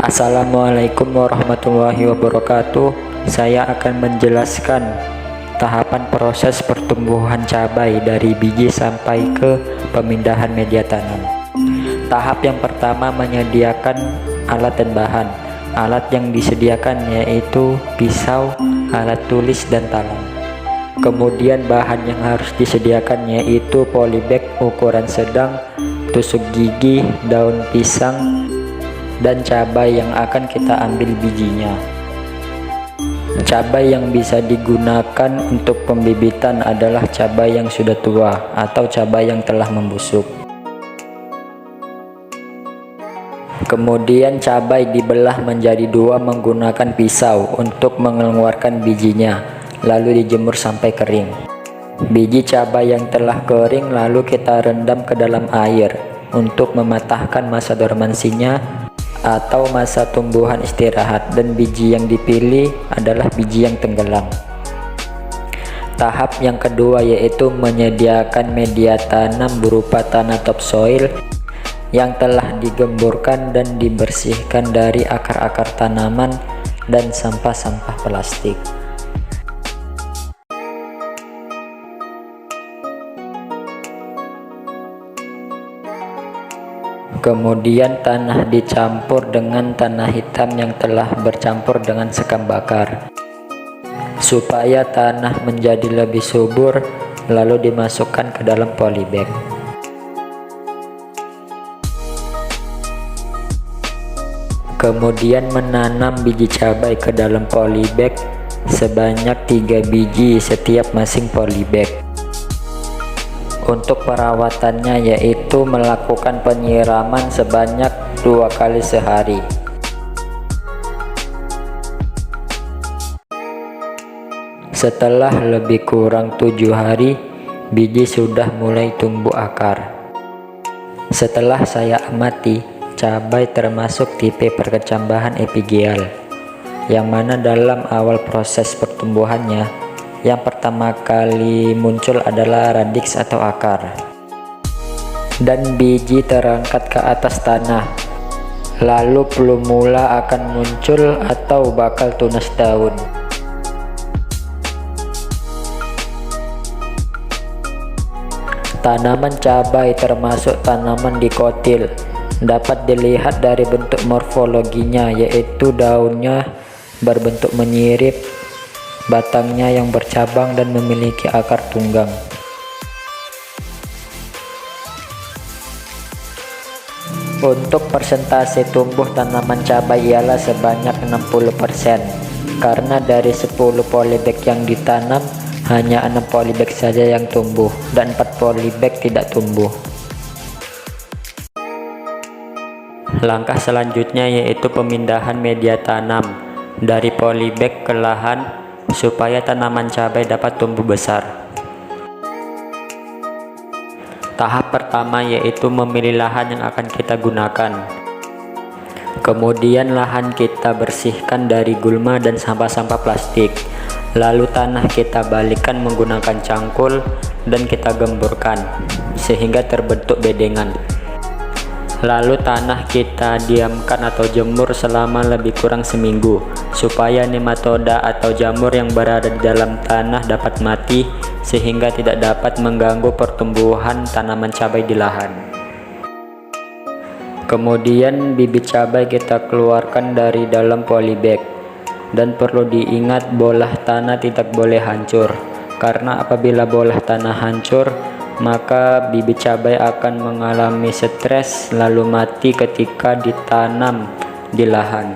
Assalamualaikum warahmatullahi wabarakatuh. Saya akan menjelaskan tahapan proses pertumbuhan cabai dari biji sampai ke pemindahan media tanam. Tahap yang pertama menyediakan alat dan bahan. Alat yang disediakan yaitu pisau, alat tulis, dan talam. Kemudian bahan yang harus disediakan yaitu polybag ukuran sedang, tusuk gigi, daun pisang, dan cabai yang akan kita ambil bijinya. Cabai yang bisa digunakan untuk pembibitan adalah cabai yang sudah tua atau cabai yang telah membusuk. Kemudian cabai dibelah menjadi dua menggunakan pisau untuk mengeluarkan bijinya, lalu dijemur sampai kering. Biji cabai yang telah kering lalu kita rendam ke dalam air untuk mematahkan masa dormansinya atau masa tumbuhan istirahat, dan biji yang dipilih adalah biji yang tenggelam. Tahap yang kedua yaitu menyediakan media tanam berupa tanah topsoil yang telah digemburkan dan dibersihkan dari akar-akar tanaman dan sampah-sampah plastik. Kemudian tanah dicampur dengan tanah hitam yang telah bercampur dengan sekam bakar supaya tanah menjadi lebih subur, lalu dimasukkan ke dalam polybag. Kemudian menanam biji cabai ke dalam polybag sebanyak 3 biji setiap masing polybag. Untuk perawatannya yaitu melakukan penyiraman sebanyak 2 kali sehari. Setelah lebih kurang 7 hari, biji sudah mulai tumbuh akar. Setelah saya amati, cabai termasuk tipe perkecambahan epigeal, yang mana dalam awal proses pertumbuhannya yang pertama kali muncul adalah radix atau akar, dan biji terangkat ke atas tanah, lalu plumula akan muncul atau bakal tunas daun. Tanaman cabai termasuk tanaman dikotil, dapat dilihat dari bentuk morfologinya yaitu daunnya berbentuk menyirip, batangnya yang bercabang dan memiliki akar tunggang. Untuk persentase tumbuh tanaman cabai ialah sebanyak 60%, karena dari 10 polybag yang ditanam hanya 6 polybag saja yang tumbuh dan 4 polybag tidak tumbuh. Langkah selanjutnya yaitu pemindahan media tanam dari polybag ke lahan supaya tanaman cabai dapat tumbuh besar. Tahap pertama yaitu memilih lahan yang akan kita gunakan. Kemudian lahan kita bersihkan dari gulma dan sampah-sampah plastik. Lalu tanah kita balikkan menggunakan cangkul dan kita gemburkan sehingga terbentuk bedengan. Lalu tanah kita diamkan atau jemur selama lebih kurang seminggu supaya nematoda atau jamur yang berada di dalam tanah dapat mati sehingga tidak dapat mengganggu pertumbuhan tanaman cabai di lahan. Kemudian bibit cabai kita keluarkan dari dalam polybag, dan perlu diingat bolah tanah tidak boleh hancur, karena apabila bolah tanah hancur maka bibit cabai akan mengalami stres lalu mati ketika ditanam di lahan.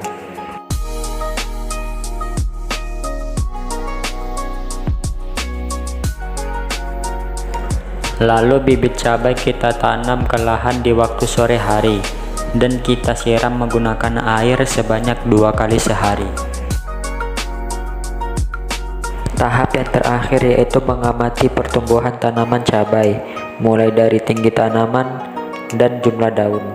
Lalu bibit cabai kita tanam ke lahan di waktu sore hari dan kita siram menggunakan air sebanyak 2 kali sehari. Tahap yang terakhir yaitu mengamati pertumbuhan tanaman cabai, mulai dari tinggi tanaman dan jumlah daun.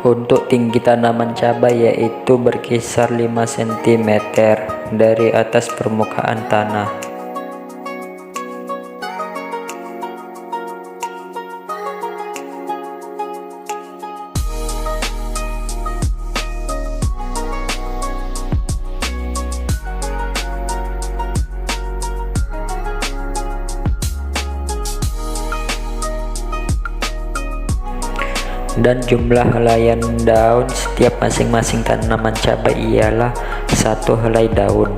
Untuk tinggi tanaman cabai yaitu berkisar 5 cm dari atas permukaan tanah. Dan jumlah helaian daun setiap masing-masing tanaman cabai ialah 1 helai daun.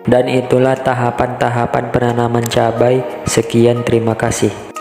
Dan itulah tahapan-tahapan penanaman cabai. Sekian, terima kasih.